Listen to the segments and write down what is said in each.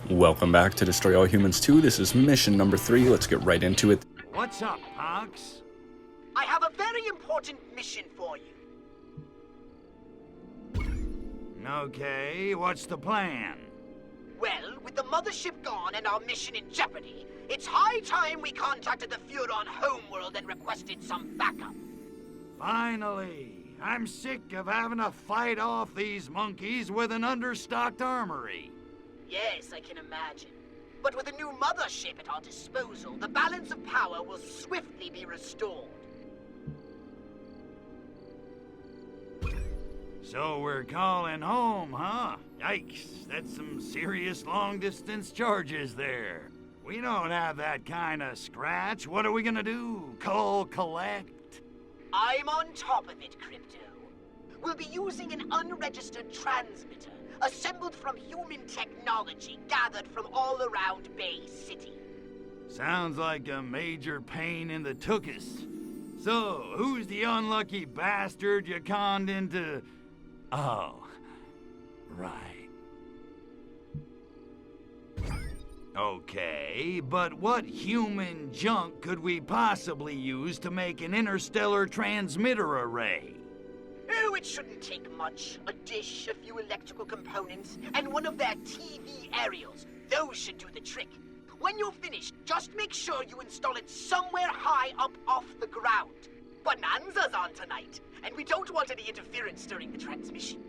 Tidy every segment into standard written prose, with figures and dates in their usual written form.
Welcome back to Destroy All Humans 2. This is mission number 3. Let's get right into it. What's up, Punks? I have a very important mission for you. Okay, what's the plan? Well, with the mothership gone and our mission in jeopardy, it's high time we contacted the Furon homeworld and requested some backup. Finally! I'm sick of having to fight off these monkeys with an understocked armory. Yes, I can imagine. But with a new mothership at our disposal, the balance of power will swiftly be restored. So we're calling home, huh? Yikes, that's some serious long-distance charges there. We don't have that kind of scratch. What are we gonna do? Call collect? I'm on top of it, Crypto. We'll be using an unregistered transmitter, assembled from human technology gathered from all around Bay City. Sounds like a major pain in the tuchus. So, who's the unlucky bastard you conned into... Oh, right. Okay, but what human junk could we possibly use to make an interstellar transmitter array? Oh, it shouldn't take much. A dish, a few electrical components, and one of their TV aerials. Those should do the trick. When you're finished, just make sure you install it somewhere high up off the ground. Bonanza's on tonight, and we don't want any interference during the transmission.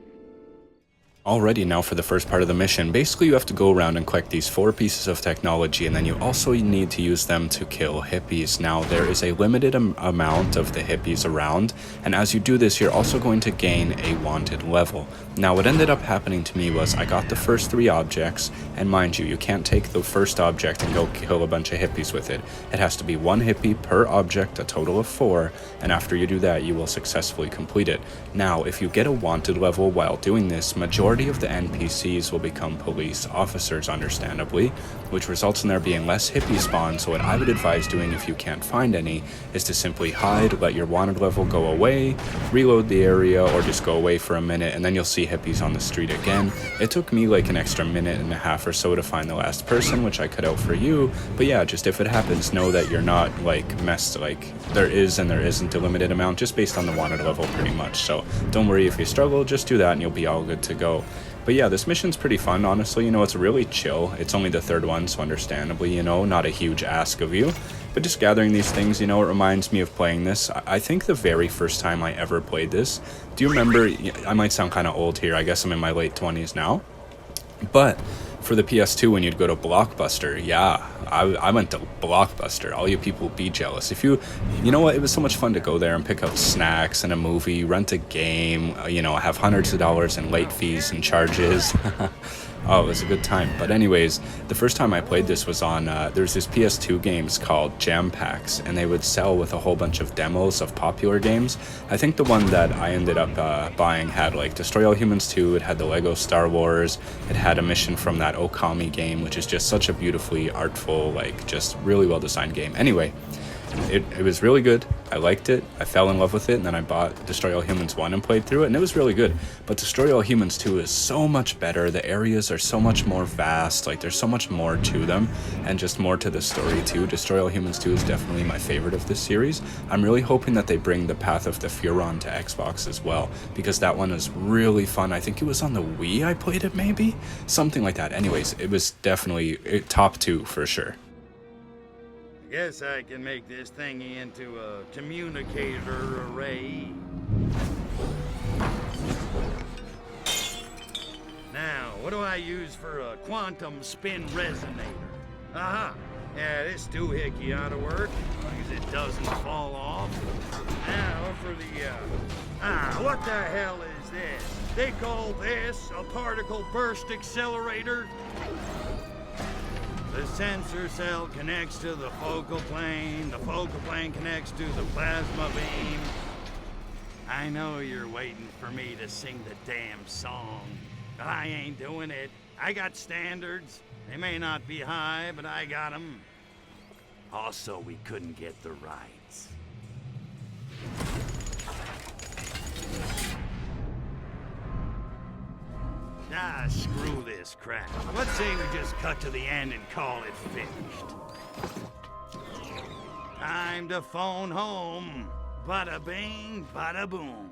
Alrighty, now for the first part of the mission. Basically, you have to go around and collect these 4 pieces of technology, and then you also need to use them to kill hippies. Now, there is a limited amount of the hippies around, and as you do this, you're also going to gain a wanted level. Now, what ended up happening to me was I got the first 3 objects, and mind you, you can't take the first object and go kill a bunch of hippies with it. It has to be 1 hippie per object, a total of 4, and after you do that, you will successfully complete it. Now, if you get a wanted level while doing this, majority of the NPCs will become police officers, understandably, which results in there being less hippie spawn. So what I would advise doing if you can't find any is to simply hide, let your wanted level go away, reload the area, or just go away for a minute, and then you'll see hippies on the street again. It took me like an extra minute and a half or so to find the last person, which I cut out for you, but yeah, just if it happens, know that you're not like messed, like there is and there isn't a limited amount just based on the wanted level pretty much. So don't worry if you struggle, just do that and you'll be all good to go. But yeah, this mission's pretty fun, honestly. You know, it's really chill. It's only the 3rd one, so understandably, you know, not a huge ask of you. But just gathering these things, you know, it reminds me of playing this. I think the very first time I ever played this, do you remember, I might sound kind of old here, I guess I'm in my late 20s now, but for the PS2 when you'd go to Blockbuster, yeah, I went to Blockbuster. All you people be jealous. If you know what, it was so much fun to go there and pick up snacks and a movie, rent a game, you know, have hundreds of dollars in late fees and charges. Oh, it was a good time. But anyways, the first time I played this was on, there's this PS2 games called Jam Packs, and they would sell with a whole bunch of demos of popular games. I think the one that I ended up buying had like Destroy All Humans 2, it had the Lego Star Wars, it had a mission from that Okami game, which is just such a beautifully artful, like just really well designed game. Anyway, it was really good. I liked it. I fell in love with it, and then I bought Destroy All Humans 1 and played through it, and it was really good. But Destroy All Humans 2 is so much better. The areas are so much more vast. Like, there's so much more to them, and just more to the story, too. Destroy All Humans 2 is definitely my favorite of this series. I'm really hoping that they bring the Path of the Furon to Xbox as well, because that one is really fun. I think it was on the Wii I played it, maybe? Something like that. Anyways, it was definitely top 2 for sure. Guess I can make this thingy into a communicator array. Now, what do I use for a quantum spin resonator? Aha! Yeah, this doohickey ought to work, as long as it doesn't fall off. Now for the, what the hell is this? They call this a particle burst accelerator? The sensor cell connects to the focal plane connects to the plasma beam. I know you're waiting for me to sing the damn song, but I ain't doing it. I got standards. They may not be high, but I got them. Also, we couldn't get the rights. Ah, screw this crap. Let's say we just cut to the end and call it finished. Time to phone home. Bada bing, bada boom.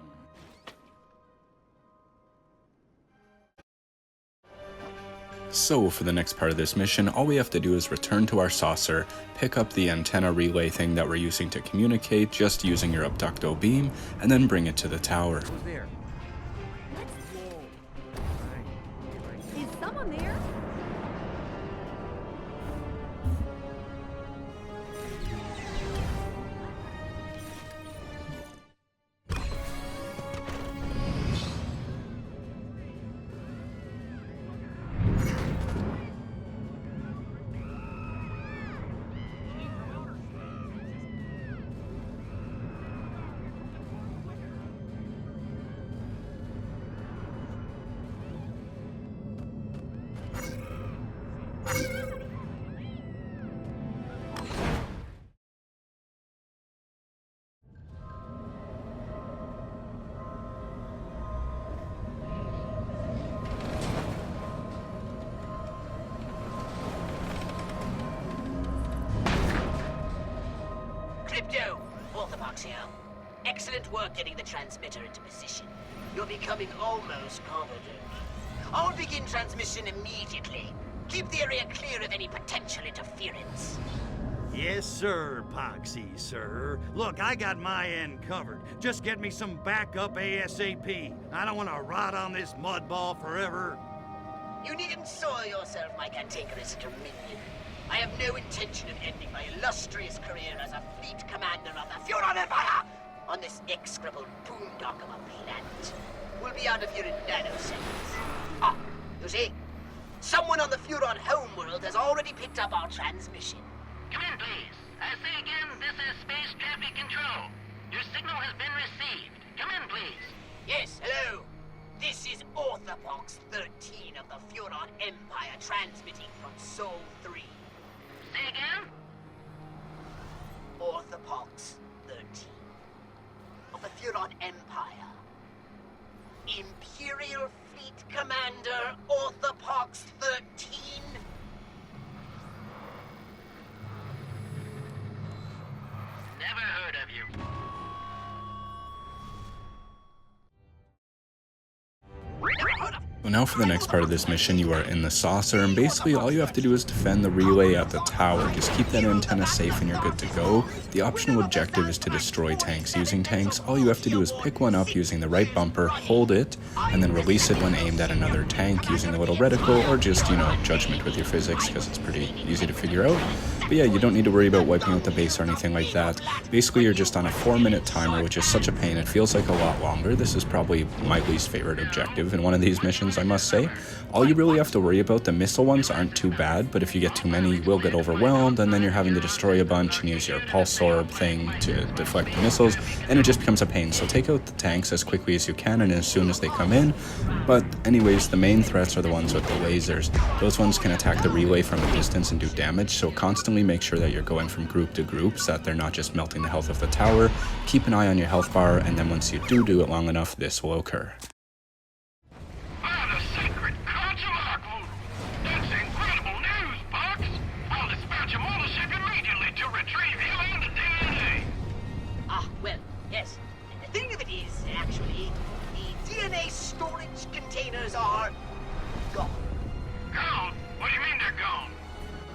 So for the next part of this mission, all we have to do is return to our saucer, pick up the antenna relay thing that we're using to communicate, just using your abducto beam, and then bring it to the tower. Who's there? Is someone there? Crypto, Orthodox here. Excellent work getting the transmitter into position. You're becoming almost competent. I'll begin transmission immediately. Keep the area clear of any potential interference. Yes, sir, Poxy, sir. Look, I got my end covered. Just get me some backup ASAP. I don't want to rot on this mud ball forever. You needn't soil yourself, my cantankerous dominion. I have no intention of ending my illustrious career as a fleet commander of the Furon Empire on this execrable boondock of a planet. We'll be out of here in nanoseconds. Ah, you see? Someone on the Furon homeworld has already picked up our transmission. Come in, please. I say again, this is Space Traffic Control. Your signal has been received. Come in, please. Yes, hello. This is Orthopox 13 of the Furon Empire transmitting from Sol 3. Say again? Orthopox 13 of the Furon Empire. Imperial Fleet Commander Orthopox 13. Never heard of you. So now for the next part of this mission, you are in the saucer, and basically all you have to do is defend the relay at the tower. Just keep that antenna safe and you're good to go. The optional objective is to destroy tanks. Using tanks, all you have to do is pick one up using the right bumper, hold it, and then release it when aimed at another tank using the little reticle, or just, judgment with your physics, because it's pretty easy to figure out. But yeah, you don't need to worry about wiping out the base or anything like that. Basically, you're just on a 4-minute timer, which is such a pain. It feels like a lot longer. This is probably my least favorite objective in one of these missions, I must say. All you really have to worry about, the missile ones aren't too bad, but if you get too many, you will get overwhelmed, and then you're having to destroy a bunch and use your pulse orb thing to deflect the missiles, and it just becomes a pain. So take out the tanks as quickly as you can and as soon as they come in. But anyways, the main threats are the ones with the lasers. Those ones can attack the relay from a distance and do damage, so constantly make sure that you're going from group to group so that they're not just melting the health of the tower. Keep an eye on your health bar, and then once you do it long enough, this will occur. The sacred Consular. That's incredible news, Box. I'll dispatch a mothership immediately to retrieve you and the DNA. Ah, well, yes. And the thing of it is, actually, the DNA storage containers are gone. Gone? What do you mean they're gone?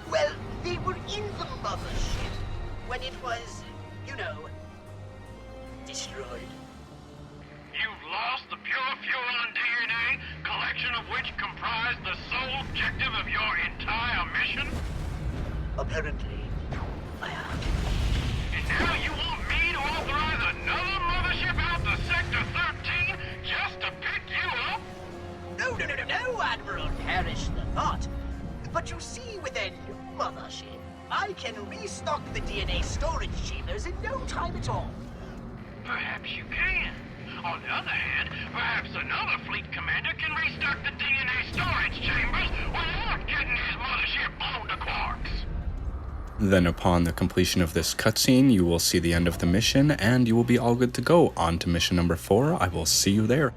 Well, they were in the mothership when it was, destroyed. You've lost the pure Furon DNA, collection of which comprised the sole objective of your entire mission? Apparently, I have. And now you want me to authorize another mothership out to Sector 13 just to pick you up? No, Admiral, perish the thought. But you see, with a new mothership, I can restock the DNA storage chambers in no time at all. Perhaps you can. On the other hand, perhaps another fleet commander can restock the DNA storage chambers without getting his mothership blown to quarks. Then upon the completion of this cutscene, you will see the end of the mission, and you will be all good to go. On to mission number 4. I will see you there.